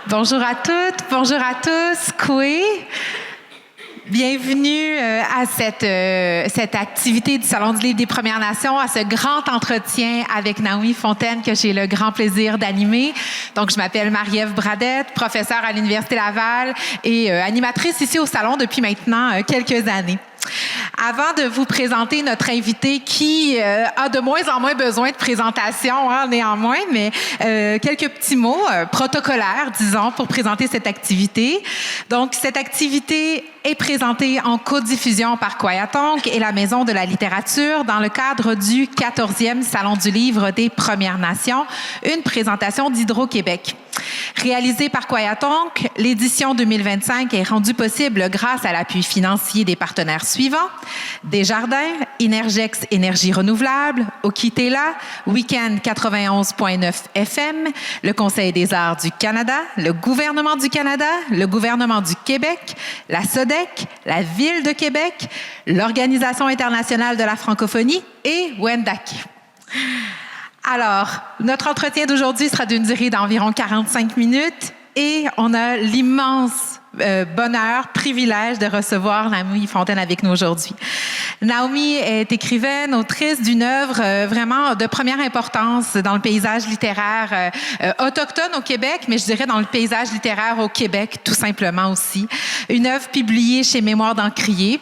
Bonjour à toutes, bonjour à tous. Koué. Bienvenue à cette activité du Salon du Livre des Premières Nations, à ce grand entretien avec Naomi Fontaine que j'ai le grand plaisir d'animer. Donc, je m'appelle Marie-Ève Bradette, professeure à l'Université Laval et animatrice ici au Salon depuis maintenant quelques années. Avant de vous présenter notre invité qui a de moins en moins besoin de présentation, néanmoins, mais quelques petits mots protocolaires, disons, pour présenter cette activité. Donc, cette activité est présentée en codiffusion par Kwayatonk et la Maison de la littérature dans le cadre du 14e Salon du livre des Premières Nations, une présentation d'Hydro-Québec. Réalisée par Kwayatonk, l'édition 2025 est rendue possible grâce à l'appui financier des partenaires suivants: Desjardins, Innergex Énergie Renouvelable, Okitela, Weekend 91.9 FM, le Conseil des arts du Canada, le gouvernement du Canada, le gouvernement du Québec, la SODEC, la Ville de Québec, l'Organisation internationale de la francophonie et Wendake. Alors, notre entretien d'aujourd'hui sera d'une durée d'environ 45 minutes et on a l'immense bonheur, privilège de recevoir Naomi Fontaine avec nous aujourd'hui. Naomi est écrivaine, autrice d'une œuvre vraiment de première importance dans le paysage littéraire autochtone au Québec, mais je dirais dans le paysage littéraire au Québec tout simplement aussi. Une œuvre publiée chez Mémoire d'Encrier.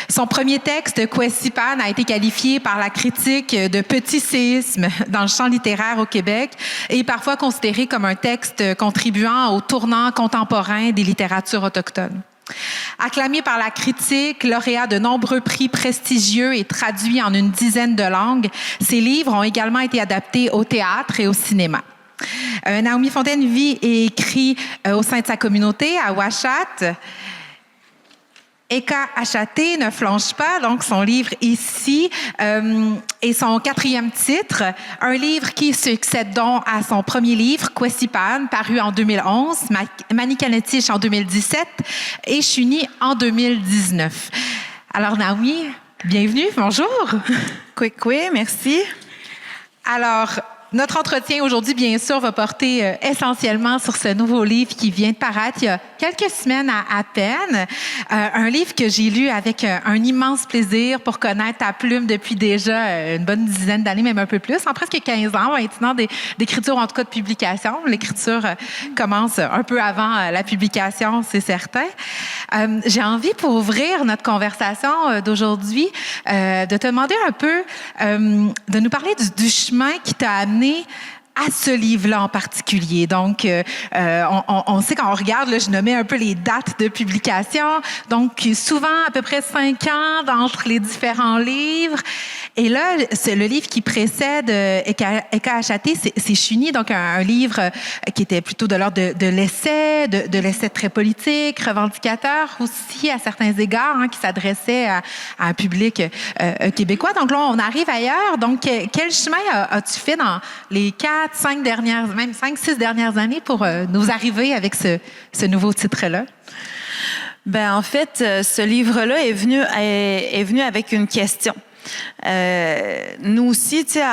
Son premier texte, Kwesipan, a été qualifié par la critique de petit séisme dans le champ littéraire au Québec et parfois considéré comme un texte contribuant au tournant contemporain des littératures autochtones. Acclamé par la critique, lauréat de nombreux prix prestigieux et traduit en une dizaine de langues, ses livres ont également été adaptés au théâtre et au cinéma. Naomi Fontaine vit et écrit au sein de sa communauté à Ouachat. Eka Achaté ne flanche pas, donc son livre ici est son quatrième titre, un livre qui succède donc à son premier livre, Kwesipan, paru en 2011, Manikanetich en 2017 et Chuni en 2019. Alors Naomi, bienvenue, bonjour. Kwekwe, merci. Alors, notre entretien aujourd'hui, bien sûr, va porter essentiellement sur ce nouveau livre qui vient de paraître il y a quelques semaines à peine. Un livre que j'ai lu avec un immense plaisir pour connaître ta plume depuis déjà une bonne dizaine d'années, même un peu plus, en presque 15 ans maintenant d'écriture, en tout cas de publication. L'écriture commence un peu avant la publication, c'est certain. J'ai envie, pour ouvrir notre conversation d'aujourd'hui, de te demander un peu, de nous parler du chemin qui t'a amené à ce livre-là en particulier. Donc, on sait quand on regarde, là, je nommais un peu les dates de publication, donc souvent à peu près 5 ans entre les différents livres. Et là, c'est le livre qui précède Eka Achaté, c'est Chuni, donc un livre qui était plutôt de l'ordre de l'essai, de l'essai très politique, revendicateur aussi à certains égards, qui s'adressait à un public québécois. Donc là, on arrive ailleurs. Donc, quel chemin as-tu fait dans les 5, 6 dernières années pour nous arriver avec ce nouveau titre-là? Ben en fait, ce livre-là est venu avec une question. Nous aussi, tu sais,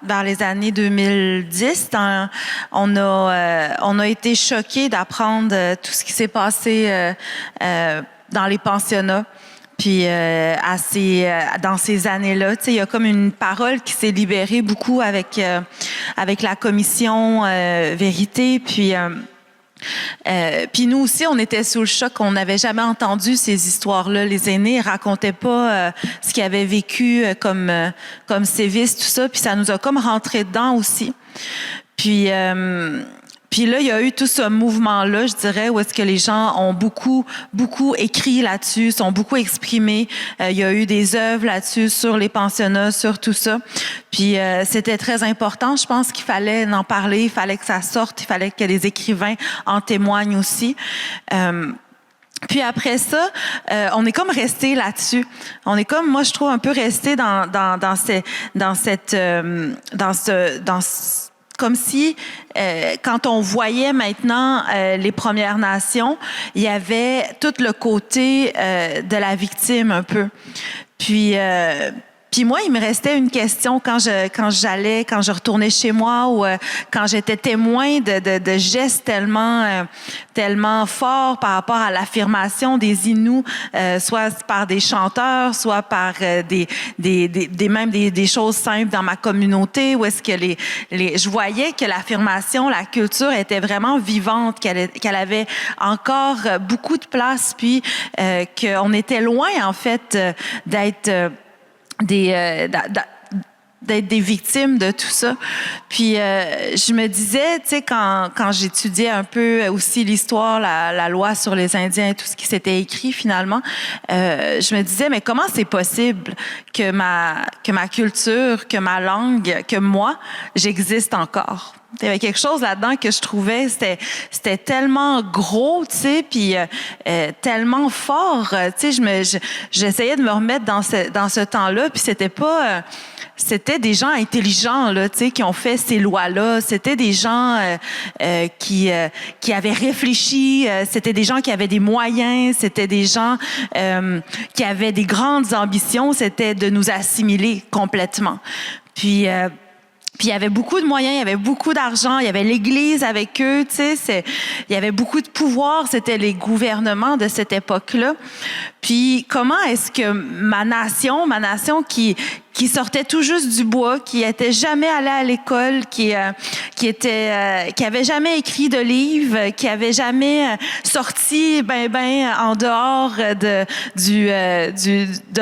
dans les années 2010, on a été choqués d'apprendre tout ce qui s'est passé dans les pensionnats. Puis dans ces années-là, tu sais, il y a comme une parole qui s'est libérée beaucoup avec la commission Vérité. Puis nous aussi, on était sous le choc. On n'avait jamais entendu ces histoires-là. Les aînés racontaient pas ce qu'ils avaient vécu comme sévices, tout ça. Puis ça nous a comme rentré dedans aussi. Puis là, il y a eu tout ce mouvement-là, je dirais, où est-ce que les gens ont beaucoup écrit là-dessus, sont beaucoup exprimés. Il y a eu des œuvres là-dessus sur les pensionnats, sur tout ça. Puis c'était très important. Je pense qu'il fallait en parler, il fallait que ça sorte, il fallait que les écrivains en témoignent aussi. Puis après ça, on est comme resté là-dessus. On est comme, moi, je trouve un peu resté comme si, quand on voyait maintenant les Premières Nations, il y avait tout le côté de la victime un peu. Puis Puis moi, il me restait une question quand je retournais chez moi ou quand j'étais témoin de gestes tellement forts par rapport à l'affirmation des Inuits, soit par des chanteurs, soit par des choses simples dans ma communauté, où est-ce que je voyais que l'affirmation, la culture était vraiment vivante, qu'elle avait encore beaucoup de place, puis qu'on était loin en fait d'être d'être des victimes de tout ça. Puis je me disais, tu sais, quand j'étudiais un peu aussi l'histoire, la loi sur les Indiens et tout ce qui s'était écrit finalement, je me disais, mais comment c'est possible que ma culture, que ma langue, que moi, j'existe encore? Il y avait quelque chose là-dedans que je trouvais, c'était tellement gros, tu sais, puis tellement fort, tu sais, j'essayais de me remettre dans ce temps-là, puis c'était des gens intelligents là, tu sais, qui ont fait ces lois-là. C'était des gens qui avaient réfléchi. C'était des gens qui avaient des moyens. C'était des gens qui avaient des grandes ambitions. C'était de nous assimiler complètement. Puis il y avait beaucoup de moyens, il y avait beaucoup d'argent, il y avait l'Église avec eux, tu sais, il y avait beaucoup de pouvoir, c'était les gouvernements de cette époque-là. Puis comment est-ce que ma nation qui sortait tout juste du bois, qui était jamais allée à l'école, qui avait jamais écrit de livre, qui avait jamais sorti en dehors de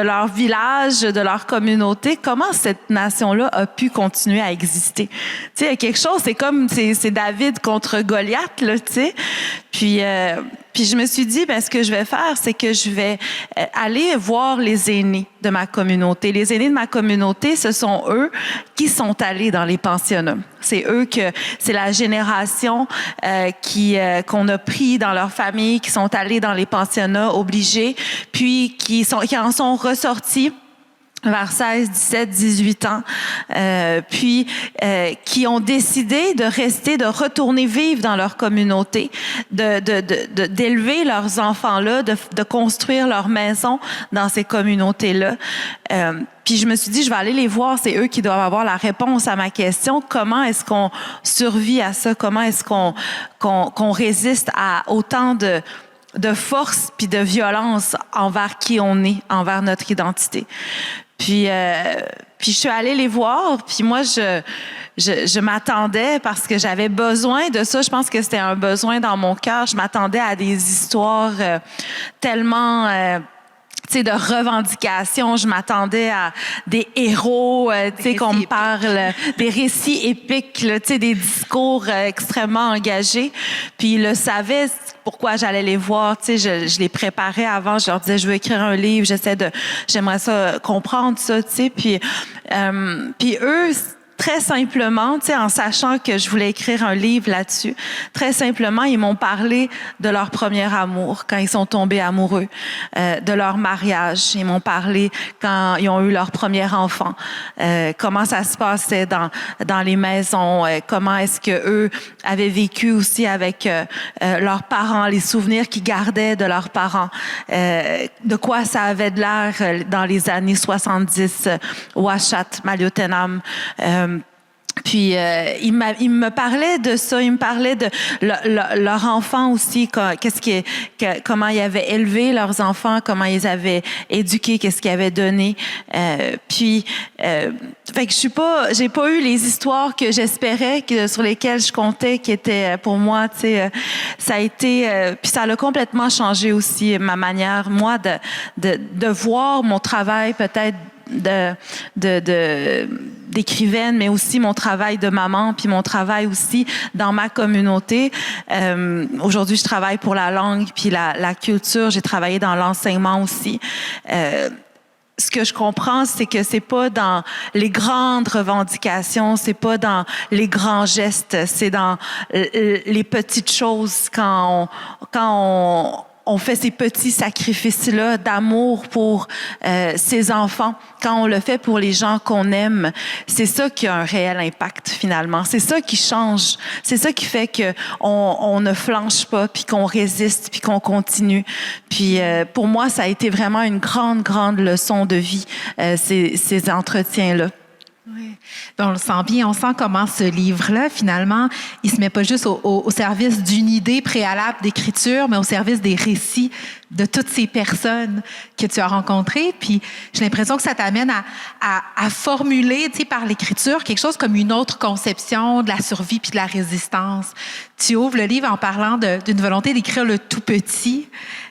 leur village, de leur communauté, comment cette nation-là a pu continuer à exister? Tu sais, il y a quelque chose, c'est David contre Goliath, là, tu sais. Puis je me suis dit, ce que je vais faire, c'est que je vais aller voir les aînés de ma communauté. Les aînés de ma communauté, ce sont eux qui sont allés dans les pensionnats. C'est la génération qu'on a pris dans leur famille, qui sont allés dans les pensionnats obligés, puis qui en sont ressortis vers 16, 17, 18 ans, qui ont décidé de rester, de retourner vivre dans leur communauté, d'élever leurs enfants là, de construire leur maison dans ces communautés-là. Puis je me suis dit, je vais aller les voir, c'est eux qui doivent avoir la réponse à ma question. Comment est-ce qu'on survit à ça? Comment est-ce qu'on résiste à autant de force puis de violence envers qui on est, envers notre identité? Puis je suis allée les voir, puis moi je m'attendais parce que j'avais besoin de ça, je pense que c'était un besoin dans mon cœur, je m'attendais à des histoires tellement tu sais, de revendications, je m'attendais à des héros, tu sais, qu'on me parle, des récits épiques, tu sais, des discours extrêmement engagés. Puis ils le savaient pourquoi j'allais les voir, tu sais, je les préparais avant, je leur disais, je veux écrire un livre, j'aimerais ça comprendre ça, tu sais, puis eux, très simplement, tu sais, en sachant que je voulais écrire un livre là-dessus, très simplement, ils m'ont parlé de leur premier amour, quand ils sont tombés amoureux, de leur mariage. Ils m'ont parlé quand ils ont eu leur premier enfant, comment ça se passait dans les maisons, comment est-ce que eux avaient vécu aussi avec leurs parents, les souvenirs qu'ils gardaient de leurs parents, de quoi ça avait de l'air dans les années 70, Ouachat, Maliotenam. Puis il me parlait de ça, il me parlait de leur enfant aussi, comment ils avaient élevé leurs enfants, comment ils avaient éduqué, qu'est-ce qu'ils avaient donné. Fait que j'ai pas eu les histoires que j'espérais, sur lesquelles je comptais, qui étaient pour moi, tu sais, ça a été, puis ça a complètement changé aussi ma manière, moi, de voir mon travail peut-être d'écrivaine, mais aussi mon travail de maman, puis mon travail aussi dans ma communauté. Aujourd'hui, je travaille pour la langue, puis la culture. J'ai travaillé dans l'enseignement aussi. Ce que je comprends, c'est que c'est pas dans les grandes revendications, c'est pas dans les grands gestes, c'est dans les petites choses quand on fait ces petits sacrifices-là d'amour pour ses enfants, quand on le fait pour les gens qu'on aime, c'est ça qui a un réel impact finalement. C'est ça qui change. C'est ça qui fait que on ne flanche pas, puis qu'on résiste, puis qu'on continue. Puis pour moi, ça a été vraiment une grande, grande leçon de vie, ces entretiens-là. Oui. On le sent bien, on sent comment ce livre-là, finalement, il se met pas juste au service d'une idée préalable d'écriture, mais au service des récits de toutes ces personnes que tu as rencontrées. Puis j'ai l'impression que ça t'amène à formuler, tu sais, par l'écriture, quelque chose comme une autre conception de la survie puis de la résistance. Tu ouvres le livre en parlant d'une volonté d'écrire le tout petit,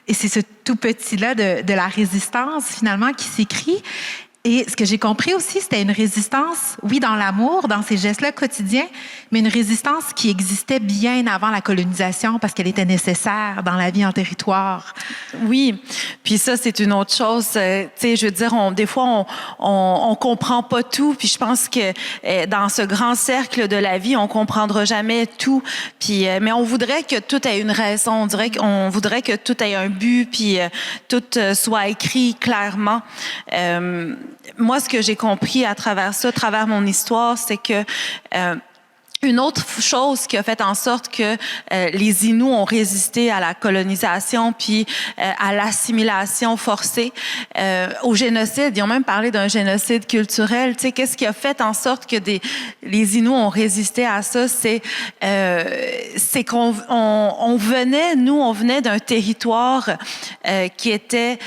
et c'est ce tout petit-là de la résistance, finalement, qui s'écrit. Et ce que j'ai compris aussi, c'était une résistance, oui, dans l'amour, dans ces gestes-là quotidiens, mais une résistance qui existait bien avant la colonisation parce qu'elle était nécessaire dans la vie en territoire. Oui, puis ça, c'est une autre chose. Tu sais, je veux dire, des fois, on comprend pas tout, puis je pense que dans ce grand cercle de la vie, on comprendra jamais tout. Puis, mais on voudrait que tout ait une raison. On voudrait que tout ait un but, puis tout soit écrit clairement. Moi, ce que j'ai compris à travers ça, à travers mon histoire, c'est que une autre chose qui a fait en sorte que les Inuits ont résisté à la colonisation puis à l'assimilation forcée, au génocide, ils ont même parlé d'un génocide culturel. Tu sais, qu'est-ce qui a fait en sorte que les Inuits ont résisté à ça? C'est qu'on venait d'un territoire qui était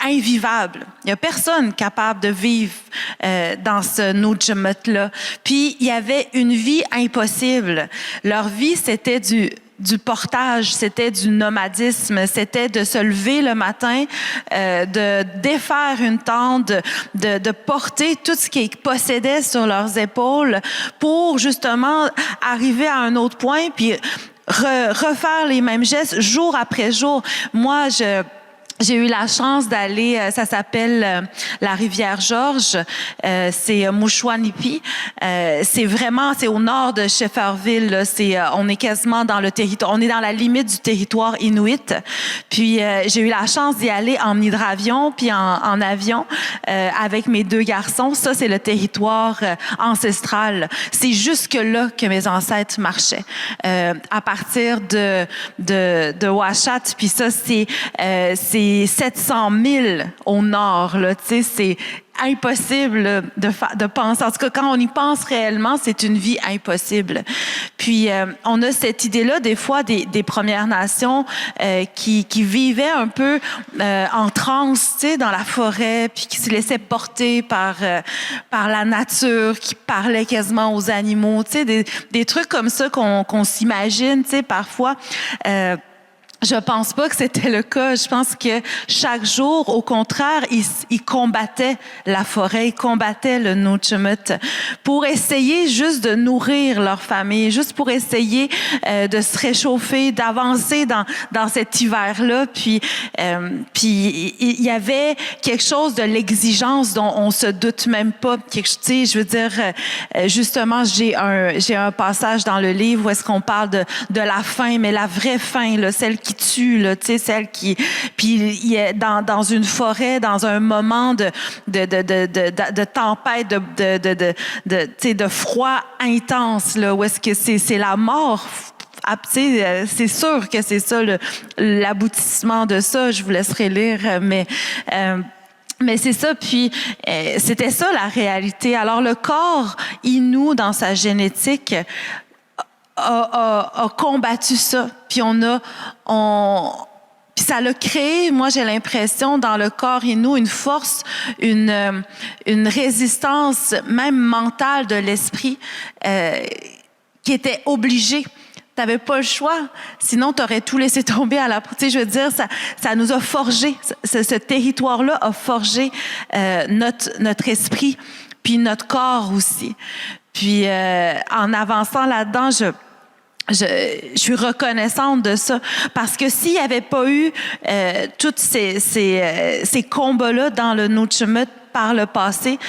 invivable. Il y a personne capable de vivre dans ce Nujamut-là. Puis il y avait une vie impossible. Leur vie, c'était du portage, c'était du nomadisme, c'était de se lever le matin, de défaire une tente, de porter tout ce qu'ils possédaient sur leurs épaules pour justement arriver à un autre point, puis refaire les mêmes gestes jour après jour. Moi, j'ai eu la chance d'aller, ça s'appelle la rivière Georges, c'est Mouchouanipi. C'est au nord de Shefferville. Là. On est quasiment dans le territoire, on est dans la limite du territoire inuit. Puis j'ai eu la chance d'y aller en hydravion puis en avion avec mes 2 garçons. Ça, c'est le territoire ancestral. C'est jusque là que mes ancêtres marchaient, à partir de Ouachat. Puis ça, c'est 700 000 au nord, là, tu sais, c'est impossible de penser. En tout cas, quand on y pense réellement, c'est une vie impossible. Puis, on a cette idée-là, des fois, des Premières Nations qui vivaient un peu en transe, tu sais, dans la forêt, puis qui se laissaient porter par la nature, qui parlaient quasiment aux animaux, tu sais, des trucs comme ça qu'on s'imagine, tu sais, parfois. Je pense pas que c'était le cas. Je pense que chaque jour, au contraire, ils combattaient la forêt, ils combattaient le Nujamut pour essayer juste de nourrir leur famille, juste pour essayer de se réchauffer, d'avancer dans cet hiver-là. Puis il y avait quelque chose de l'exigence dont on se doute même pas. Tu sais, je veux dire, justement, j'ai un passage dans le livre où est-ce qu'on parle de la faim, mais la vraie faim, là, celle qui tue, là, tu sais, celle qui, puis il est dans une forêt, dans un moment de tempête, tu sais, de froid intense, là, où est-ce que c'est la mort. C'est sûr que c'est ça l'aboutissement de ça. Je vous laisserai lire, mais c'est ça, puis c'était ça la réalité. Alors le corps Innu, dans sa génétique, a combattu ça, puis puis ça l'a créé, moi j'ai l'impression, dans le corps Innu, une force, une résistance même mentale de l'esprit qui était obligée. T'avais pas le choix, sinon t'aurais tout laissé tomber à la... Tu sais, je veux dire, ça nous a forgé, ce territoire-là a forgé notre esprit, puis notre corps aussi. Puis en avançant là-dedans, je suis reconnaissante de ça, parce que s'il n'y avait pas eu tous ces combats-là dans le Nujamut par le passé,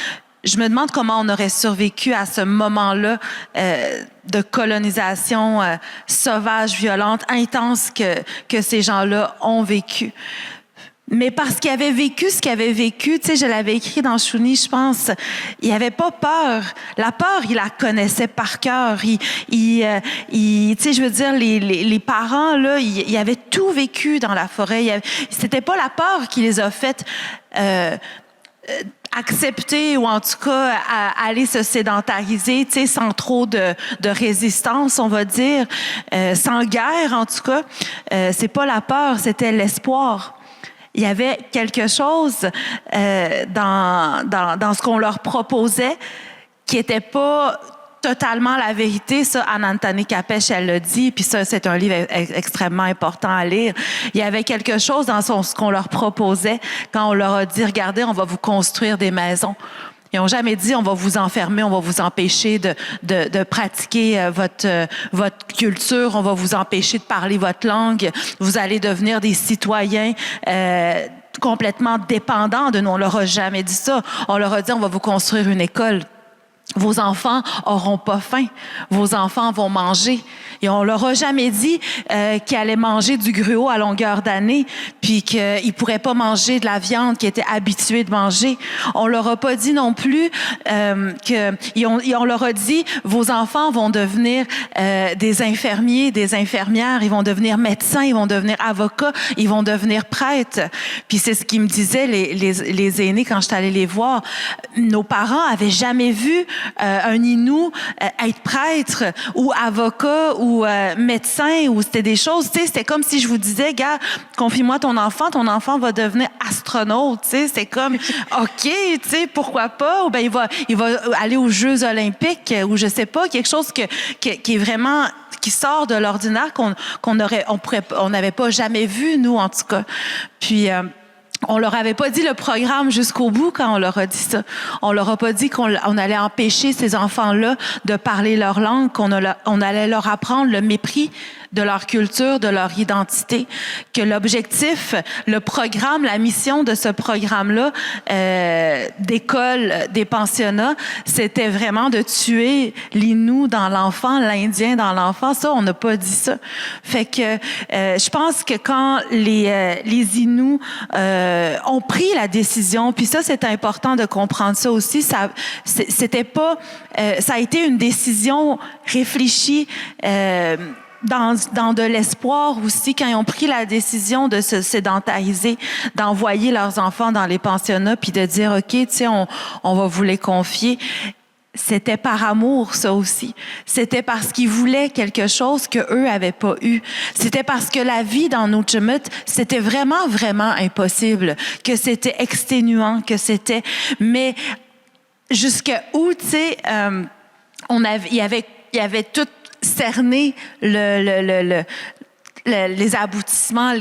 je me demande comment on aurait survécu à ce moment-là de colonisation sauvage, violente, intense que ces gens-là ont vécu. Mais parce qu'ils avaient vécu ce qu'ils avaient vécu, tu sais, je l'avais écrit dans Chouni, je pense, il avait pas peur. La peur, il la connaissait par cœur. Tu sais, je veux dire, les parents, là, ils avaient tout vécu dans la forêt. C'était pas la peur qui les a fait accepter ou en tout cas aller se sédentariser, tu sais, sans trop de résistance, on va dire, sans guerre en tout cas. C'est pas la peur, c'était l'espoir. Il y avait quelque chose dans ce qu'on leur proposait qui n'était pas totalement la vérité. Ça, Anantane Kapech, elle l'a dit, puis ça, c'est un livre extrêmement important à lire. Il y avait quelque chose dans ce qu'on leur proposait quand on leur a dit, regardez, on va vous construire des maisons. Ils n'ont jamais dit, on va vous enfermer, on va vous empêcher de pratiquer votre culture, on va vous empêcher de parler votre langue, vous allez devenir des citoyens complètement dépendants de nous. On leur a jamais dit ça. On leur a dit, on va vous construire une école. Vos enfants auront pas faim. Vos enfants vont manger. Et on leur a jamais dit qu'ils allaient manger du gruau à longueur d'année, puis qu'ils pourraient pas manger de la viande qu'ils étaient habitués de manger. On leur a pas dit non plus on leur a dit, vos enfants vont devenir des infirmiers, des infirmières, ils vont devenir médecins, ils vont devenir avocats, ils vont devenir prêtres. Puis c'est ce qu'ils me disaient les aînés quand je suis allée les voir. Nos parents avaient jamais vu un Innu être prêtre ou avocat ou médecin, ou c'était des choses, tu sais, c'était comme si je vous disais, gars, confie-moi ton enfant va devenir astronaute, tu sais, c'est comme, OK, tu sais, pourquoi pas, ou bien il va aller aux Jeux olympiques, ou je sais pas, quelque chose qui est vraiment, qui sort de l'ordinaire, on n'avait pas jamais vu, nous, en tout cas. Puis, on leur avait pas dit le programme jusqu'au bout quand on leur a dit ça. On leur a pas dit qu'on allait empêcher ces enfants-là de parler leur langue, qu'on allait leur apprendre le mépris de leur culture, de leur identité, que l'objectif, le programme, la mission de ce programme-là, d'école, des pensionnats, c'était vraiment de tuer l'Innu dans l'enfant, l'Indien dans l'enfant. Ça, on n'a pas dit ça. Fait que je pense que quand les Innus ont pris la décision, puis ça, c'est important de comprendre ça aussi, c'était pas, ça a été une décision réfléchie, dans de l'espoir aussi, quand ils ont pris la décision de se sédentariser, d'envoyer leurs enfants dans les pensionnats, puis de dire, OK, tu sais, on va vous les confier. C'était par amour, ça aussi. C'était parce qu'ils voulaient quelque chose qu'eux avaient pas eu. C'était parce que la vie dans Nujamut, c'était vraiment, vraiment impossible, que c'était exténuant, que c'était... Mais jusqu'à où, tu sais, il y avait tout cerner les aboutissements,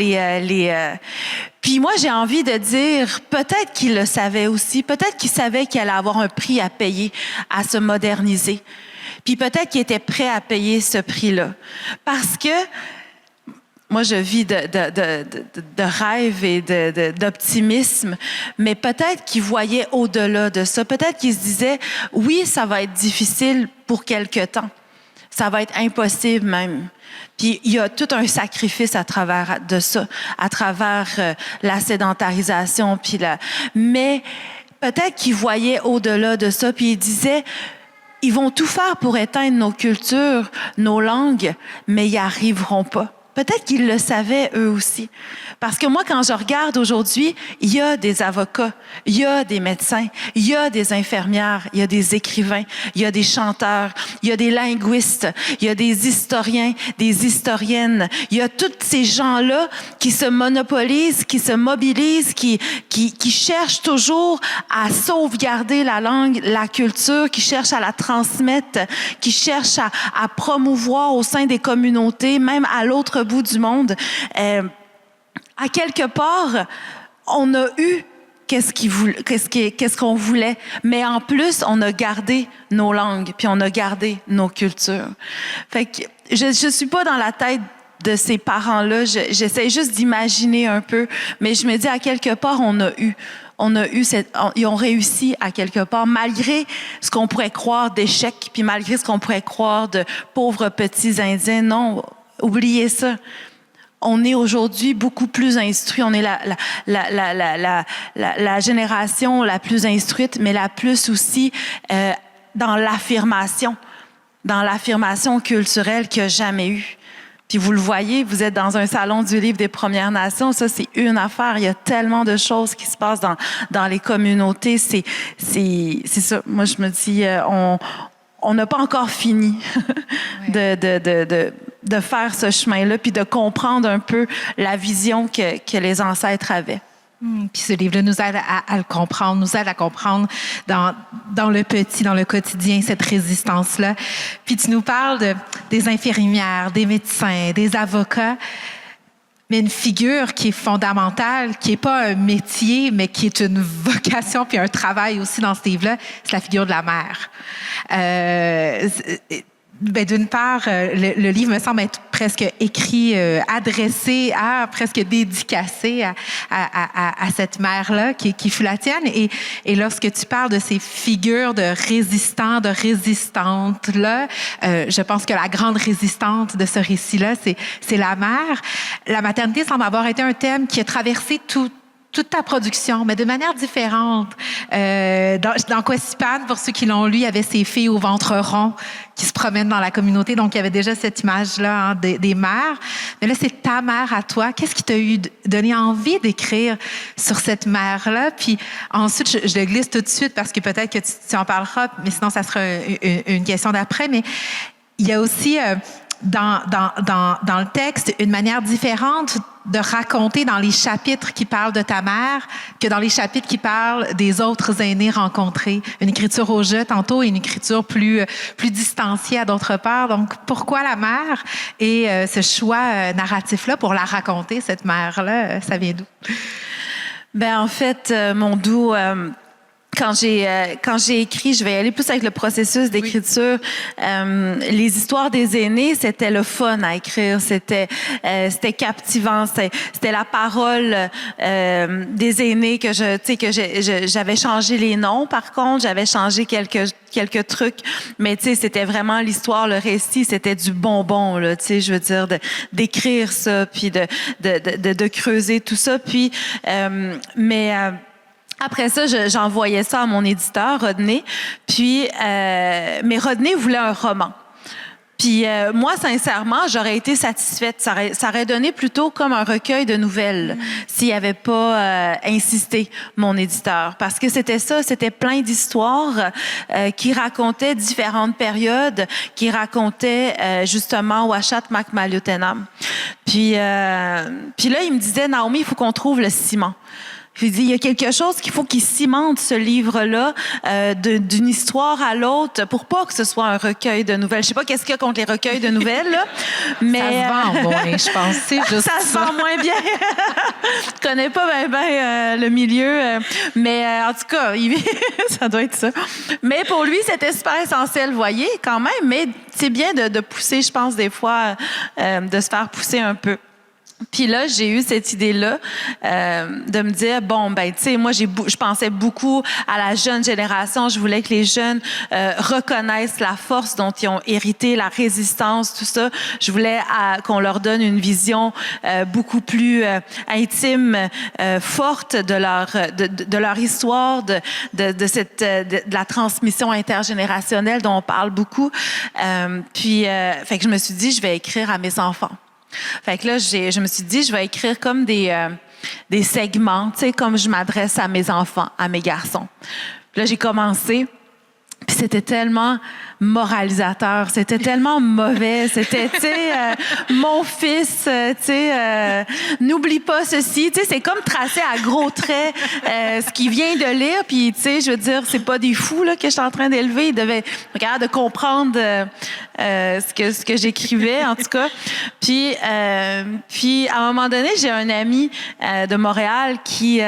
Puis moi, j'ai envie de dire, peut-être qu'il le savait aussi, peut-être qu'il savait qu'il allait avoir un prix à payer, à se moderniser. Puis peut-être qu'il était prêt à payer ce prix-là. Parce que moi, je vis de rêve et d'optimisme, mais peut-être qu'il voyait au-delà de ça. Peut-être qu'il se disait, oui, ça va être difficile pour quelque temps. Ça va être impossible même. Puis il y a tout un sacrifice à travers de ça, à travers la sédentarisation. Mais peut-être qu'il voyait au-delà de ça, puis il disait, ils vont tout faire pour éteindre nos cultures, nos langues, mais ils n'y arriveront pas. Peut-être qu'ils le savaient eux aussi. Parce que moi, quand je regarde aujourd'hui, il y a des avocats, il y a des médecins, il y a des infirmières, il y a des écrivains, il y a des chanteurs, il y a des linguistes, il y a des historiens, des historiennes. Il y a tous ces gens-là qui se monopolisent, qui se mobilisent, qui cherchent toujours à sauvegarder la langue, la culture, qui cherchent à la transmettre, qui cherchent à promouvoir au sein des communautés, même à l'autre bout du monde. À quelque part, on a eu qu'est-ce qu'on voulait, mais en plus, on a gardé nos langues, puis on a gardé nos cultures. Fait que je suis pas dans la tête de ces parents-là, j'essaie juste d'imaginer un peu, mais je me dis à quelque part, on a eu ils ont réussi à quelque part, malgré ce qu'on pourrait croire d'échec, puis malgré ce qu'on pourrait croire de pauvres petits Indiens. Non, oubliez ça. On est aujourd'hui beaucoup plus instruits. On est la génération la plus instruite, mais la plus aussi dans l'affirmation culturelle qu'il n'y a jamais eu. Puis vous le voyez, vous êtes dans un salon du livre des Premières Nations. Ça, c'est une affaire. Il y a tellement de choses qui se passent dans les communautés. C'est ça. Moi, je me dis, on n'a pas encore fini de faire ce chemin-là, puis de comprendre un peu la vision que les ancêtres avaient. Puis ce livre-là nous aide à le comprendre, nous aide à comprendre dans le petit, dans le quotidien, cette résistance-là. Puis tu nous parles des infirmières, des médecins, des avocats, mais une figure qui est fondamentale, qui n'est pas un métier, mais qui est une vocation puis un travail aussi dans ce livre-là, c'est la figure de la mère. D'une part, le livre me semble être presque écrit, adressé presque dédicacé à cette mère-là qui fut la tienne. Et lorsque tu parles de ces figures de résistants, de résistantes-là, je pense que la grande résistante de ce récit-là, c'est la mère. La maternité semble avoir été un thème qui a traversé toute ta production, mais de manière différente. Dans Questipan, pour ceux qui l'ont lu, il y avait ces filles au ventre rond qui se promènent dans la communauté. Donc, il y avait déjà cette image-là des mères. Mais là, c'est ta mère à toi. Qu'est-ce qui t'a donné envie d'écrire sur cette mère-là? Puis ensuite, je le glisse tout de suite parce que peut-être que tu en parleras, mais sinon, ça sera une question d'après. Mais il y a aussi... dans le texte, une manière différente de raconter dans les chapitres qui parlent de ta mère que dans les chapitres qui parlent des autres aînés rencontrés. Une écriture au jeu tantôt et une écriture plus distanciée à d'autres parts. Donc, pourquoi la mère? Et ce choix narratif-là pour la raconter, cette mère-là, ça vient d'où? Ben en fait, mon doux... Quand j'ai écrit, je vais aller plus avec le processus d'écriture. Oui. Les histoires des aînés, c'était le fun à écrire, c'était captivant, c'était la parole des aînés que j'avais changé les noms. Par contre, j'avais changé quelques trucs, mais tu sais, c'était vraiment l'histoire, le récit, c'était du bonbon là. Tu sais, je veux dire d'écrire ça, puis de creuser tout ça, puis après ça, j'envoyais ça à mon éditeur, Rodney. Puis, mais Rodney voulait un roman. Puis moi, sincèrement, j'aurais été satisfaite. Ça aurait donné plutôt comme un recueil de nouvelles s'il n'avait pas insisté, mon éditeur. Parce que c'était ça, c'était plein d'histoires qui racontaient différentes périodes, qui racontaient justement Uashat Makmalutenam. Puis là, il me disait, Naomi, il faut qu'on trouve le ciment. Je lui dis, il y a quelque chose qu'il faut qu'il cimente ce livre-là d'une histoire à l'autre pour pas que ce soit un recueil de nouvelles. Je sais pas qu'est-ce qu'il y a contre les recueils de nouvelles, là, mais... Ça se vend moins, je pense. C'est juste ça se vend moins bien. Je connais pas bien le milieu, mais en tout cas, ça doit être ça. Mais pour lui, c'était super essentiel, vous voyez, quand même. Mais c'est bien de pousser, je pense, des fois, de se faire pousser un peu. Puis là, j'ai eu cette idée-là de me dire, bon, ben, tu sais, moi, je pensais beaucoup à la jeune génération. Je voulais que les jeunes reconnaissent la force dont ils ont hérité, la résistance, tout ça. Je voulais qu'on leur donne une vision beaucoup plus intime, forte de leur histoire, de la transmission intergénérationnelle dont on parle beaucoup. Fait que je me suis dit, je vais écrire à mes enfants. Fait que là, je me suis dit, je vais écrire comme des segments, tu sais, comme je m'adresse à mes enfants, à mes garçons. Puis là, j'ai commencé, puis c'était tellement moralisateur, c'était tellement mauvais, c'était, tu sais, mon fils, tu sais, n'oublie pas ceci, tu sais, c'est comme tracer à gros traits ce qu'il vient de lire, puis, tu sais, je veux dire, c'est pas des fous là que je suis en train d'élever, ils devaient être capables de comprendre ce que j'écrivais, en tout cas. Puis, à un moment donné, j'ai un ami de Montréal qui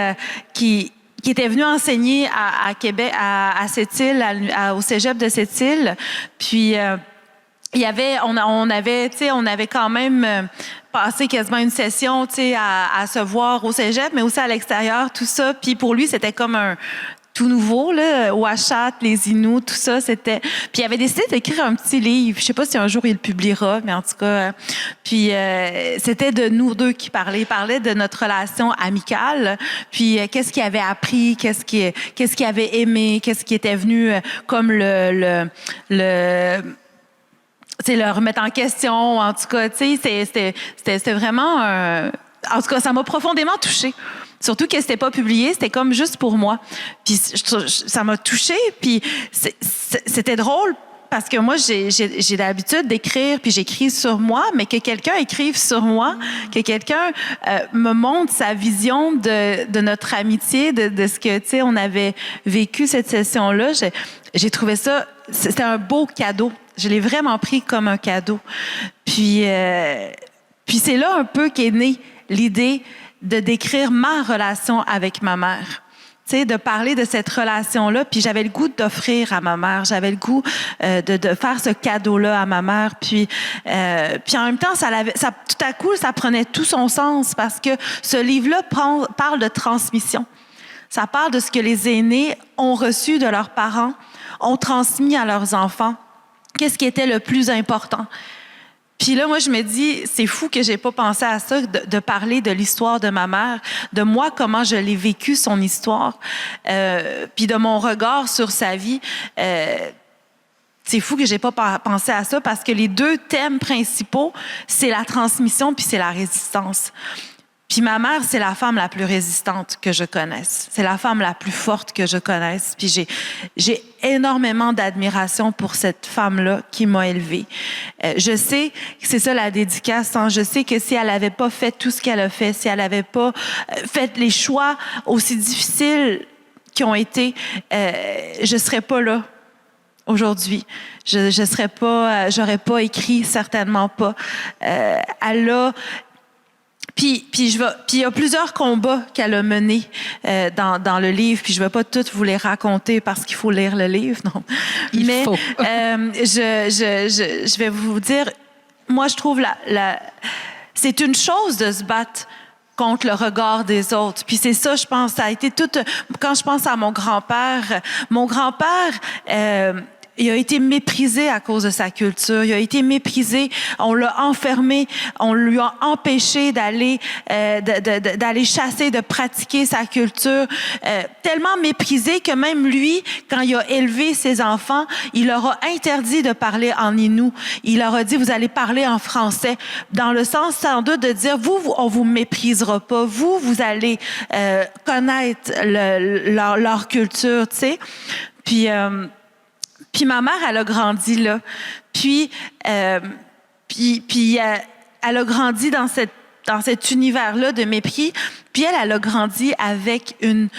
était venu enseigner à Québec, à Sept-Îles, au cégep de Sept-Îles. Puis on avait quand même passé quasiment une session, à se voir au cégep, mais aussi à l'extérieur, tout ça. Puis pour lui, c'était comme un tout nouveau, là, Ouachat, les Inuits, tout ça, c'était... Puis il avait décidé d'écrire un petit livre. Je sais pas si un jour il le publiera, mais en tout cas... Puis c'était de nous deux qui parlait. Il parlait de notre relation amicale, puis qu'est-ce qu'il avait appris, qu'est-ce qu'il avait aimé, qu'est-ce qui était venu comme le remettre en question, en tout cas, c'était vraiment en tout cas, ça m'a profondément touchée. Surtout que c'était pas publié, c'était comme juste pour moi. Puis ça m'a touchée, puis c'était drôle parce que moi, j'ai l'habitude d'écrire, puis j'écris sur moi, mais que quelqu'un écrive sur moi, que quelqu'un me montre sa vision de notre amitié, de ce que, on avait vécu cette session-là. J'ai trouvé ça, c'était un beau cadeau. Je l'ai vraiment pris comme un cadeau. Puis c'est là un peu qu'est née l'idée de décrire ma relation avec ma mère. Tu sais, de parler de cette relation-là, puis j'avais le goût d'offrir à ma mère, j'avais le goût de faire ce cadeau-là à ma mère, puis en même temps, tout à coup, ça prenait tout son sens parce que ce livre-là parle de transmission. Ça parle de ce que les aînés ont reçu de leurs parents, ont transmis à leurs enfants. Qu'est-ce qui était le plus important? Puis là, moi, je me dis, c'est fou que j'ai pas pensé à ça, de parler de l'histoire de ma mère, de moi, comment je l'ai vécu, son histoire, puis de mon regard sur sa vie. C'est fou que j'ai pas pensé à ça parce que les deux thèmes principaux, c'est la transmission puis c'est la résistance. Puis ma mère, c'est la femme la plus résistante que je connaisse. C'est la femme la plus forte que je connaisse. Puis j'ai énormément d'admiration pour cette femme-là qui m'a élevée. Je sais que c'est ça la dédicace. Hein? Je sais que si elle n'avait pas fait tout ce qu'elle a fait, si elle n'avait pas fait les choix aussi difficiles qui ont été, je serais pas là aujourd'hui. Je serais pas, j'aurais pas écrit, certainement pas. Elle a Puis il y a plusieurs combats qu'elle a menés dans le livre, puis je vais pas tous vous les raconter parce qu'il faut lire le livre, non. Mais faut. je vais vous dire, moi je trouve c'est une chose de se battre contre le regard des autres. Puis c'est ça, je pense, ça a été tout... Quand je pense à mon grand-père, il a été méprisé à cause de sa culture. Il a été méprisé. On l'a enfermé. On lui a empêché d'aller chasser, de pratiquer sa culture. Tellement méprisé que même lui, quand il a élevé ses enfants, il leur a interdit de parler en Innu. Il leur a dit, vous allez parler en français. Dans le sens, sans doute, de dire, on vous méprisera pas. Vous allez connaître leur culture, tu sais. Puis ma mère, elle a grandi là. Puis elle a grandi dans cet univers-là de mépris. Puis elle a grandi avec une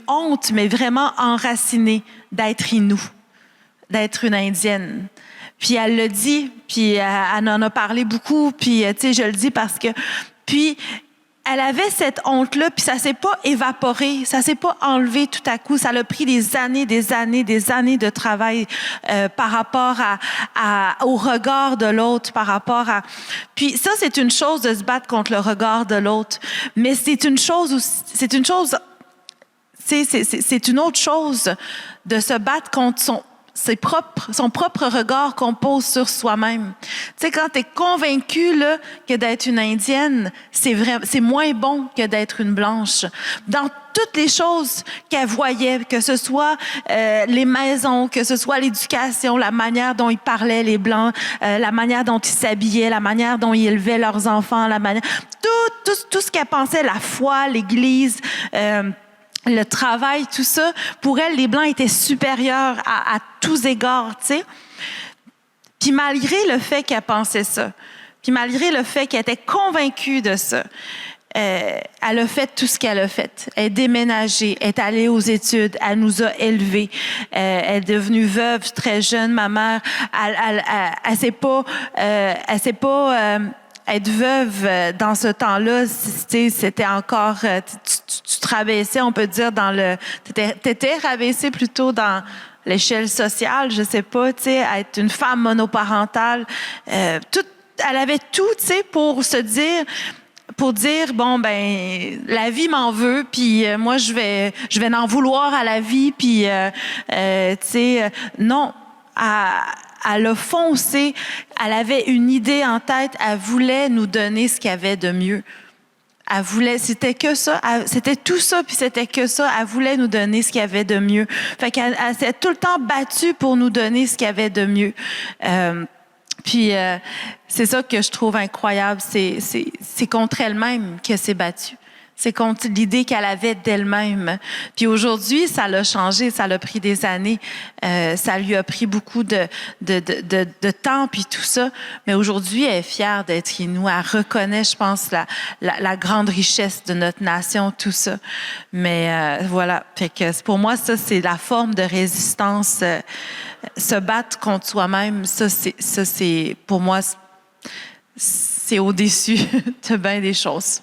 honte, mais vraiment enracinée d'être Innu, d'être une Indienne. Puis elle l'a dit, puis elle en a parlé beaucoup. Puis tu sais, je le dis parce que... Puis elle avait cette honte-là, puis ça s'est pas évaporé, ça s'est pas enlevé tout à coup. Ça a pris des années de travail par rapport au regard de l'autre, par rapport à... Puis ça, c'est une chose de se battre contre le regard de l'autre, mais c'est une autre chose de se battre contre son propre regard qu'on pose sur soi-même. Tu sais, quand tu es convaincu là, que d'être une Indienne, c'est moins bon que d'être une blanche. Dans toutes les choses qu'elle voyait, que ce soit les maisons, que ce soit l'éducation, la manière dont ils parlaient, les Blancs, la manière dont ils s'habillaient, la manière dont ils élevaient leurs enfants, tout ce qu'elle pensait, la foi, l'Église... le travail, tout ça, pour elle, les Blancs étaient supérieurs à tous égards, tu sais. Puis malgré le fait qu'elle pensait ça, puis malgré le fait qu'elle était convaincue de ça, elle a fait tout ce qu'elle a fait. Elle est déménagée, elle est allée aux études, elle nous a élevés. Elle est devenue veuve très jeune, ma mère. Elle s'est pas être veuve dans ce temps-là, c'était encore... Tu te rabaissais, on peut dire, t'étais rabaissée plutôt dans l'échelle sociale, je sais pas, tu sais, être une femme monoparentale, elle avait tout, tu sais, pour dire bon ben la vie m'en veut puis moi je vais en vouloir à la vie puis tu sais non, elle a foncé, elle avait une idée en tête, elle voulait nous donner ce qu'il y avait de mieux. Elle voulait, c'était que ça, c'était tout ça, puis c'était que ça. Elle voulait nous donner ce qu'il y avait de mieux. Fait qu'elle s'est tout le temps battue pour nous donner ce qu'il y avait de mieux. Puis c'est ça que je trouve incroyable, c'est contre elle-même qu'elle s'est battue. C'est contre l'idée qu'elle avait d'elle-même. Puis aujourd'hui, ça l'a changé, ça l'a pris des années, ça lui a pris beaucoup de temps puis tout ça. Mais aujourd'hui, elle est fière d'être Innu. Elle reconnaît, je pense, la grande richesse de notre nation, tout ça. Mais voilà, fait que pour moi, ça c'est la forme de résistance. Se battre contre soi-même, ça c'est pour moi, c'est au-dessus de bien des choses.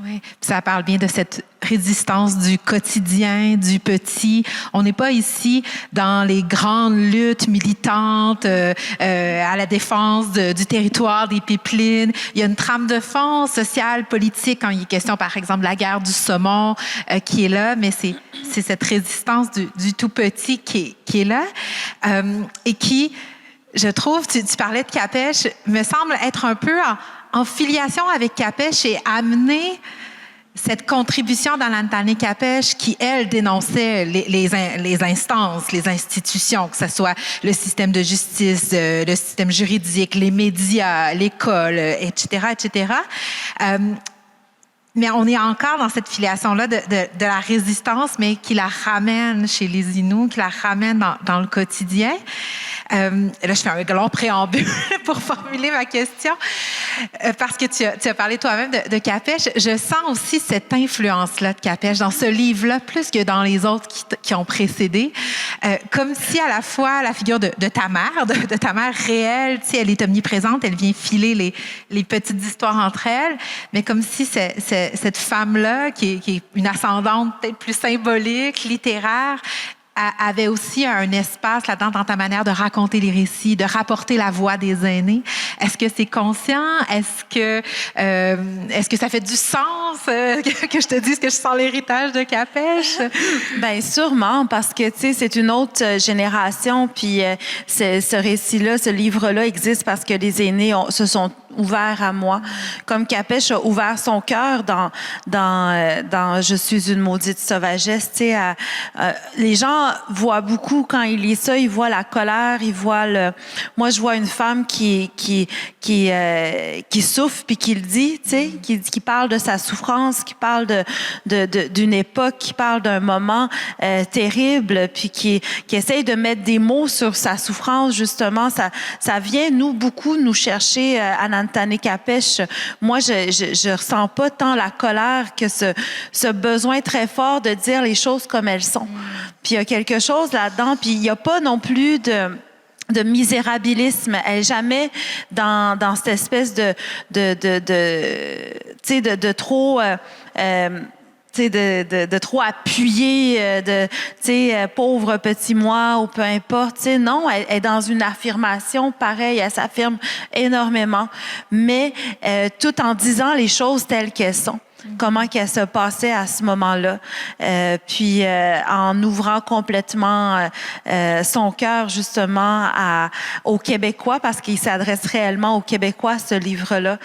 Oui, ça parle bien de cette résistance du quotidien, du petit. On n'est pas ici dans les grandes luttes militantes à la défense du territoire, des pipelines. Il y a une trame de fond sociale, politique, quand il est question, par exemple, de la guerre du saumon qui est là, mais c'est cette résistance du tout petit qui est là et qui, je trouve, tu parlais de Capèche, me semble être un peu en filiation avec Capèche et amener cette contribution d'Anantane Capèche qui, elle, dénonçait les instances, les institutions, que ce soit le système de justice, le système juridique, les médias, l'école, etc., etc. Mais on est encore dans cette filiation-là de la résistance, mais qui la ramène chez les Inuits, qui la ramène dans le quotidien. Là, je fais un long préambule pour formuler ma question, parce que tu as parlé toi-même de Capèche. Je sens aussi cette influence-là de Capèche dans ce livre-là, plus que dans les autres qui ont précédé. Comme si à la fois la figure de ta mère, de ta mère réelle, tu sais, elle est omniprésente, elle vient filer les petites histoires entre elles, mais comme si cette femme-là, qui est une ascendante peut-être plus symbolique, littéraire, avait aussi un espace là-dedans dans ta manière de raconter les récits, de rapporter la voix des aînés. Est-ce que c'est conscient? Est-ce que ça fait du sens que je te dise que je sens l'héritage de Capèche? Ben sûrement, parce que tu sais, c'est une autre génération, puis ce récit-là, ce livre-là existe parce que les aînés se sont ouverts à moi. Comme Capèche a ouvert son cœur dans Je suis une maudite sauvagesse, tu sais, les gens voient beaucoup quand ils lisent ça, ils voient la colère, ils voient moi je vois une femme qui souffre puis qui le dit, tu sais, qui parle de sa souffrance, qui parle d'une époque, qui parle d'un moment terrible, puis qui essaye de mettre des mots sur sa souffrance, justement. Ça vient beaucoup nous chercher Anantane Capèche. Moi, je ressens pas tant la colère que ce besoin très fort de dire les choses comme elles sont. Puis il y a quelque chose là-dedans, puis il y a pas non plus de misérabilisme. Elle est jamais dans cette espèce de trop de trop appuyer, pauvre petit moi ou peu importe. Non, elle est dans une affirmation pareille, elle s'affirme énormément, mais tout en disant les choses telles qu'elles sont. Comment qu'elle se passait à ce moment-là, puis en ouvrant complètement son cœur justement aux Québécois, parce qu'il s'adresse réellement aux Québécois, ce livre-là.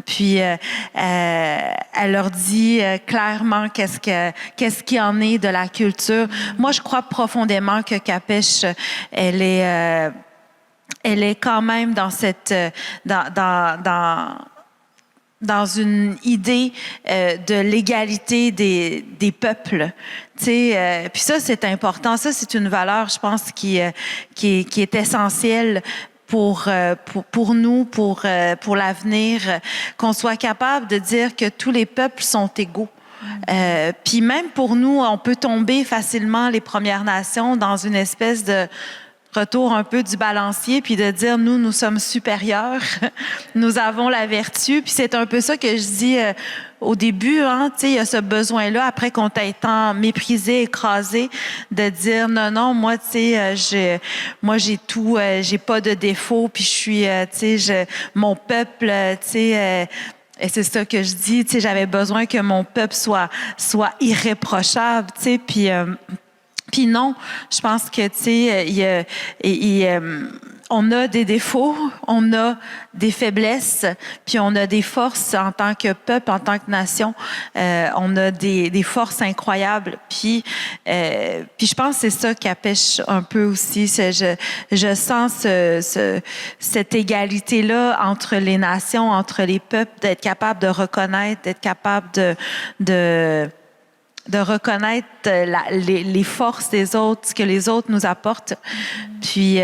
Puis elle leur dit clairement qu'est-ce qu'il en est de la culture. Moi, je crois profondément que Capèche, elle est quand même dans cette dans une idée de l'égalité des peuples, tu sais. Puis ça, c'est important. Ça, c'est une valeur, je pense, qui est essentielle pour nous, pour l'avenir, qu'on soit capable de dire que tous les peuples sont égaux. Puis même pour nous, on peut tomber facilement, les Premières Nations, dans une espèce de retour un peu du balancier, puis de dire, nous sommes supérieurs, nous avons la vertu. Puis c'est un peu ça que je dis au début, hein, tu sais, il y a ce besoin-là, après qu'on t'a été méprisé, écrasé, de dire, non, moi, tu sais, j'ai tout, j'ai pas de défaut, puis je suis, tu sais, mon peuple, tu sais... et c'est ça que je dis, tu sais, j'avais besoin que mon peuple soit irréprochable, tu sais, puis non, je pense que, tu sais, on a des défauts, on a des faiblesses, puis on a des forces en tant que peuple, en tant que nation. On a des forces incroyables. Puis je pense que c'est ça qui empêche un peu aussi. Je sens cette égalité-là entre les nations, entre les peuples, d'être capable de reconnaître, d'être capable de reconnaître les forces des autres, ce que les autres nous apportent. Puis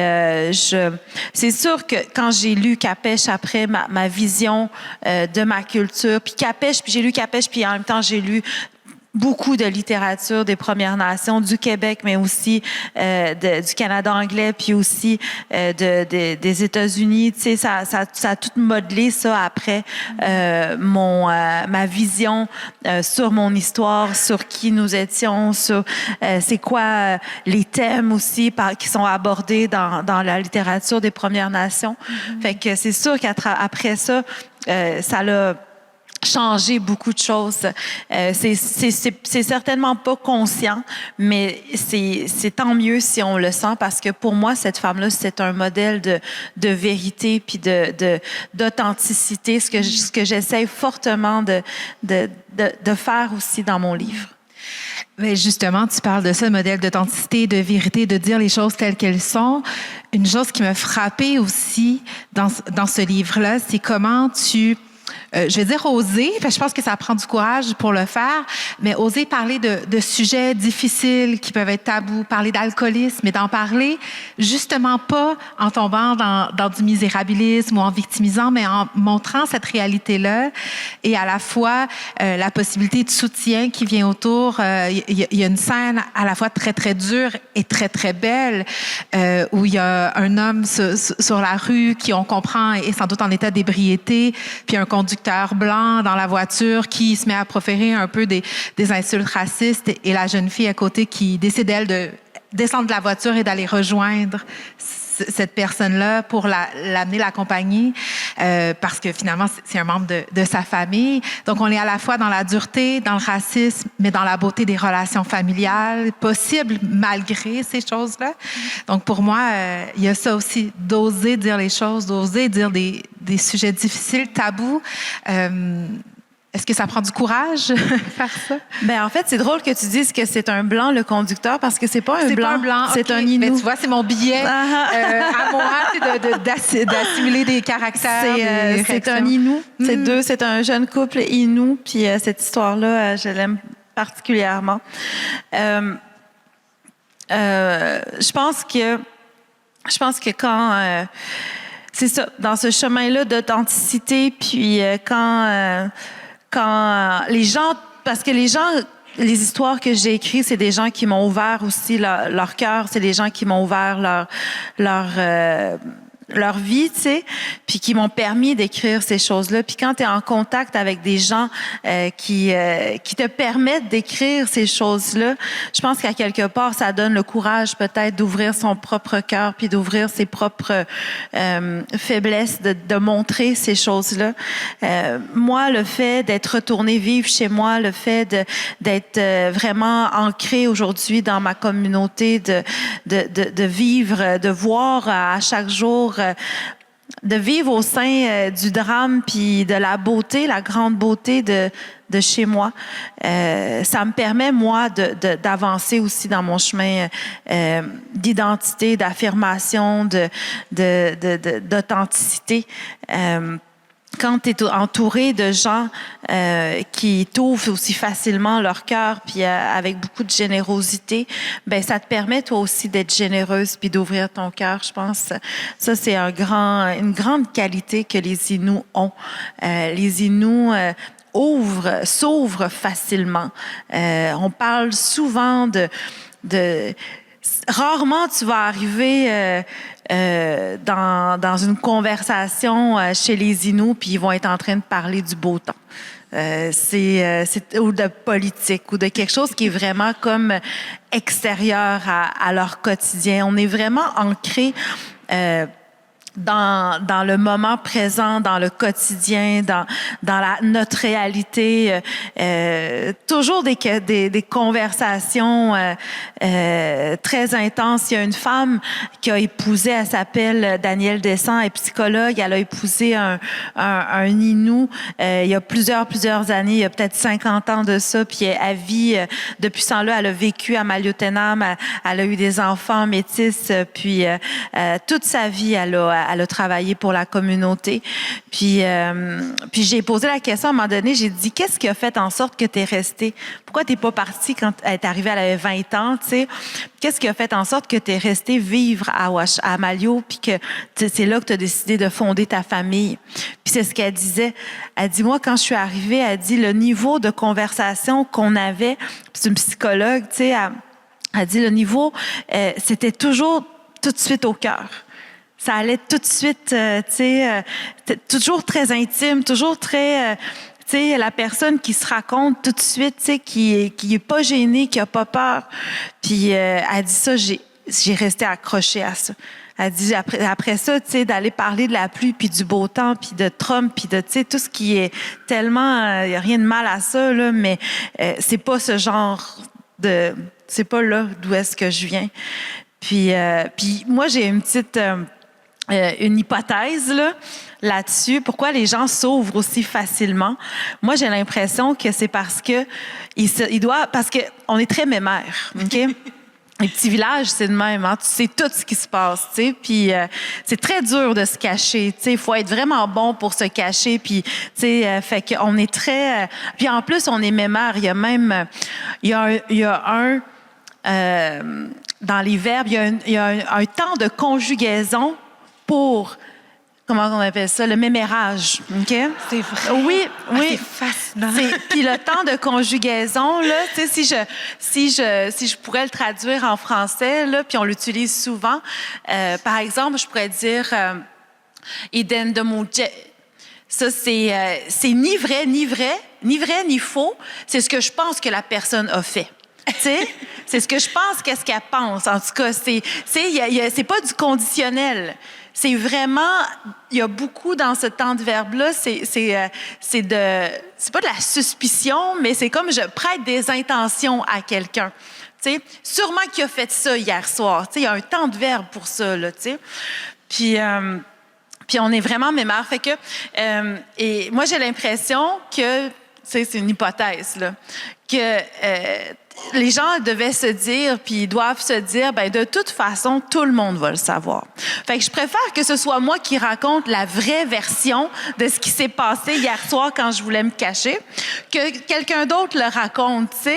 c'est sûr que quand j'ai lu Capèche après ma vision de ma culture, puis j'ai lu Capèche, puis en même temps j'ai lu beaucoup de littérature des Premières Nations du Québec, mais aussi du Canada anglais, puis aussi des États-Unis. Tu sais, ça a tout modelé ça après ma vision sur mon histoire, sur qui nous étions, sur c'est quoi les thèmes aussi qui sont abordés dans la littérature des Premières Nations. Fait que c'est sûr qu'après ça, ça l'a changer beaucoup de choses. C'est certainement pas conscient, mais c'est tant mieux si on le sent, parce que pour moi, cette femme-là, c'est un modèle de vérité puis d'authenticité, ce que j'essaie fortement de faire aussi dans mon livre. Mais justement, tu parles de ça, le modèle d'authenticité, de vérité, de dire les choses telles qu'elles sont. Une chose qui m'a frappée aussi dans ce livre-là, c'est comment tu... je vais dire oser, parce que je pense que ça prend du courage pour le faire, mais oser parler de sujets difficiles qui peuvent être tabous, parler d'alcoolisme, mais d'en parler justement pas en tombant dans du misérabilisme ou en victimisant, mais en montrant cette réalité-là et à la fois la possibilité de soutien qui vient autour. Il y a une scène à la fois très, très dure et très, très belle où il y a un homme sur la rue qui, on comprend, est sans doute en état d'ébriété, puis un conducteur blanc dans la voiture qui se met à proférer un peu des insultes racistes et la jeune fille à côté qui décide, elle, de descendre de la voiture et d'aller rejoindre cette personne-là pour l'amener, l'accompagner, parce que finalement, c'est un membre de sa famille. Donc, on est à la fois dans la dureté, dans le racisme, mais dans la beauté des relations familiales possibles malgré ces choses-là. Donc, pour moi, il y a ça aussi, d'oser dire les choses, d'oser dire des sujets difficiles, tabous. Est-ce que ça prend du courage faire ça? Ben en fait, c'est drôle que tu dises que c'est un blanc le conducteur, parce que c'est pas un blanc. C'est okay. un Innu. Mais tu vois, c'est mon billet à moi, d'assimiler des caractères. C'est un Innu. C'est un jeune couple Innu. Puis cette histoire-là, je l'aime particulièrement. Je pense que quand c'est ça, dans ce chemin-là d'authenticité, puis quand les gens, parce que les histoires que j'ai écrites, c'est des gens qui m'ont ouvert aussi leur cœur, c'est des gens qui m'ont ouvert leur vie, tu sais, puis qui m'ont permis d'écrire ces choses-là. Puis quand tu es en contact avec des gens qui te permettent d'écrire ces choses-là, je pense qu'à quelque part, ça donne le courage peut-être d'ouvrir son propre cœur, puis d'ouvrir ses propres faiblesses, de montrer ces choses-là. Moi, le fait d'être retournée vivre chez moi, le fait d'être vraiment ancrée aujourd'hui dans ma communauté, de vivre, de voir à chaque jour, de vivre au sein du drame puis de la beauté, la grande beauté de chez moi. Ça me permet, moi, d'avancer aussi dans mon chemin d'identité, d'affirmation, d'authenticité. Quand tu es entouré de gens qui t'ouvrent aussi facilement leur cœur, puis avec beaucoup de générosité, ben ça te permet toi aussi d'être généreuse puis d'ouvrir ton cœur, je pense. Ça, c'est une grande qualité que les Inuits ont. Les Inuits s'ouvrent facilement. On parle souvent rarement tu vas arriver dans une conversation chez les Inuits puis ils vont être en train de parler du beau temps. Ou de politique ou de quelque chose qui est vraiment comme extérieur à leur quotidien. On est vraiment ancré dans le moment présent, dans le quotidien, dans notre réalité. Toujours des conversations très intenses. Il y a une femme qui a épousé, elle s'appelle Danielle Descent, elle est psychologue. Elle a épousé un Innu il y a plusieurs années, il y a peut-être 50 ans de ça. Puis elle vit depuis ce temps-là, elle a vécu à Maliotenam, elle a eu des enfants métis, puis toute sa vie, elle a travaillé pour la communauté. Puis j'ai posé la question à un moment donné, j'ai dit, qu'est-ce qui a fait en sorte que tu es restée? Pourquoi tu n'es pas partie quand elle est arrivée, elle avait 20 ans, tu sais? Qu'est-ce qui a fait en sorte que tu es restée vivre à Malio, puis que c'est là que tu as décidé de fonder ta famille? Puis c'est ce qu'elle disait. Elle dit, moi, quand je suis arrivée, elle dit, le niveau de conversation qu'on avait, c'est une psychologue, tu sais, elle dit, le niveau, c'était toujours tout de suite au cœur. Ça allait tout de suite, tu sais, toujours très intime, toujours très, tu sais, la personne qui se raconte tout de suite, tu sais, qui est pas gênée, qui a pas peur. Puis elle dit ça, j'ai resté accrochée à ça. Elle dit après ça, tu sais, d'aller parler de la pluie puis du beau temps puis de Trump puis de, tu sais, tout ce qui est tellement, y a rien de mal à ça là, mais c'est pas ce genre c'est pas là d'où est-ce que je viens. Puis moi j'ai une petite une hypothèse là-dessus. Pourquoi les gens s'ouvrent aussi facilement? Moi, j'ai l'impression que c'est parce que parce que on est très mémère, OK? Les petits villages, c'est de même, hein? Tu sais tout ce qui se passe, tu sais. Puis c'est très dur de se cacher, tu sais. Il faut être vraiment bon pour se cacher. Puis tu sais, fait qu'on est très. Puis en plus, on est mémère. Il y a même, dans les verbes, il y a un temps de conjugaison pour, comment on appelle ça, le mémérage, OK? C'est vrai? Oui. C'est fascinant. Puis le temps de conjugaison, là, tu sais, si je pourrais le traduire en français, là, puis on l'utilise souvent, par exemple, je pourrais dire Eden de Mouje. Ça, c'est ni vrai, ni faux. C'est ce que je pense que la personne a fait. Tu sais, c'est ce que je pense, qu'est-ce qu'elle pense. En tout cas, c'est pas du conditionnel. C'est vraiment, il y a beaucoup dans ce temps de verbe-là, c'est pas de la suspicion, mais c'est comme je prête des intentions à quelqu'un. Tu sais, sûrement qu'il a fait ça hier soir. Tu sais, il y a un temps de verbe pour ça, là, tu sais. Puis on est vraiment mémère. Fait que, et moi, j'ai l'impression que, tu sais, c'est une hypothèse, là, que les gens devaient se dire, puis ils doivent se dire, ben de toute façon, tout le monde va le savoir. Fait que je préfère que ce soit moi qui raconte la vraie version de ce qui s'est passé hier soir quand je voulais me cacher, que quelqu'un d'autre le raconte, tu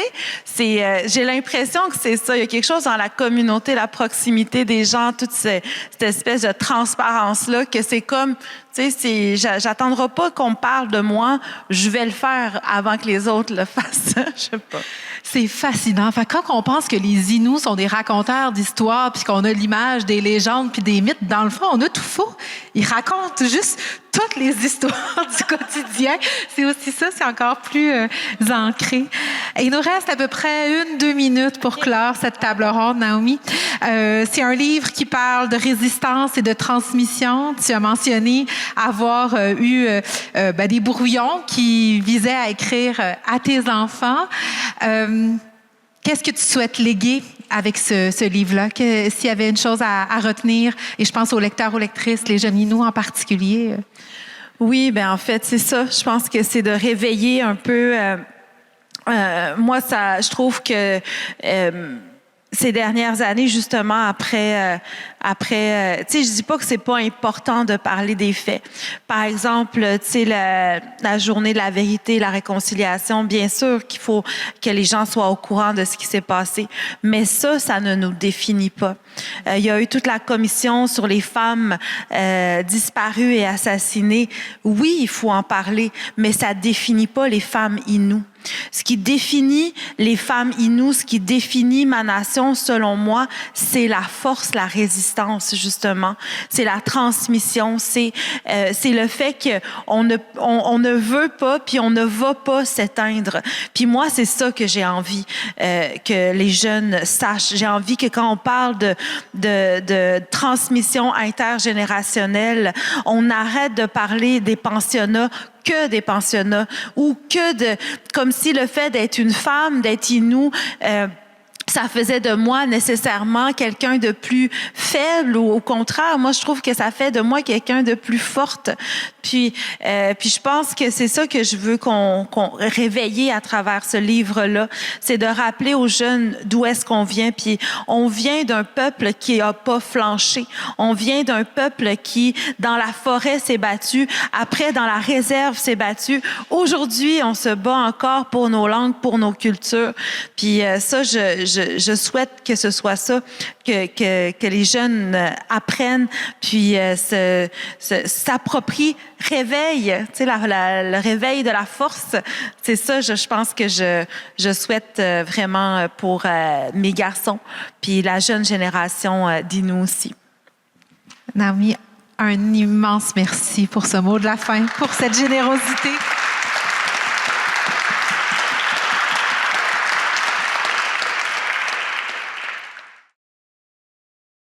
sais. J'ai l'impression que c'est ça. Il y a quelque chose dans la communauté, la proximité des gens, toute cette espèce de transparence-là, que c'est comme, tu sais, j'attendrai pas qu'on me parle de moi, je vais le faire avant que les autres le fassent. Je sais pas. C'est fascinant. Fait que quand on pense que les Inuits sont des raconteurs d'histoires, puis qu'on a l'image des légendes puis des mythes, dans le fond, on a tout faux. Ils racontent juste toutes les histoires du quotidien. C'est aussi ça, c'est encore plus ancré. Et il nous reste à peu près 1-2 minutes pour clore cette table ronde, Naomi. C'est un livre qui parle de résistance et de transmission. Tu as mentionné avoir eu des brouillons qui visaient à écrire à tes enfants. Qu'est-ce que tu souhaites léguer avec ce livre-là? S'il y avait une chose à retenir, et je pense aux lecteurs, aux lectrices, les jeunes Inuits en particulier. Oui, ben en fait, c'est ça. Je pense que c'est de réveiller un peu. Moi, je trouve que ces dernières années, justement, après, tu sais, je dis pas que c'est pas important de parler des faits. Par exemple, tu sais, la journée de la vérité, la réconciliation, bien sûr qu'il faut que les gens soient au courant de ce qui s'est passé. Mais ça ne nous définit pas. Il y a eu toute la commission sur les femmes disparues et assassinées. Oui, il faut en parler, mais ça définit pas les femmes Inuits. Ce qui définit les femmes Innu, ce qui définit ma nation, selon moi, c'est la force, la résistance, justement. C'est la transmission, c'est le fait qu'on ne veut pas, puis on ne va pas s'éteindre. Puis moi, c'est ça que j'ai envie que les jeunes sachent. J'ai envie que quand on parle de transmission intergénérationnelle, on arrête de parler des pensionnats que des pensionnats ou comme si le fait d'être une femme, d'être Innu, ça faisait de moi nécessairement quelqu'un de plus faible ou au contraire, moi je trouve que ça fait de moi quelqu'un de plus forte. Puis je pense que c'est ça que je veux qu'on réveille à travers ce livre-là, c'est de rappeler aux jeunes d'où est-ce qu'on vient. Puis on vient d'un peuple qui a pas flanché. On vient d'un peuple qui, dans la forêt, s'est battu. Après, dans la réserve, s'est battu. Aujourd'hui, on se bat encore pour nos langues, pour nos cultures. Puis ça, je souhaite que ce soit ça, que les jeunes apprennent, puis s'approprient, réveillent, tu sais, le réveil de la force. C'est ça, je pense que je souhaite vraiment pour mes garçons, puis la jeune génération d'Innu aussi. Naomi, un immense merci pour ce mot de la fin, pour cette générosité.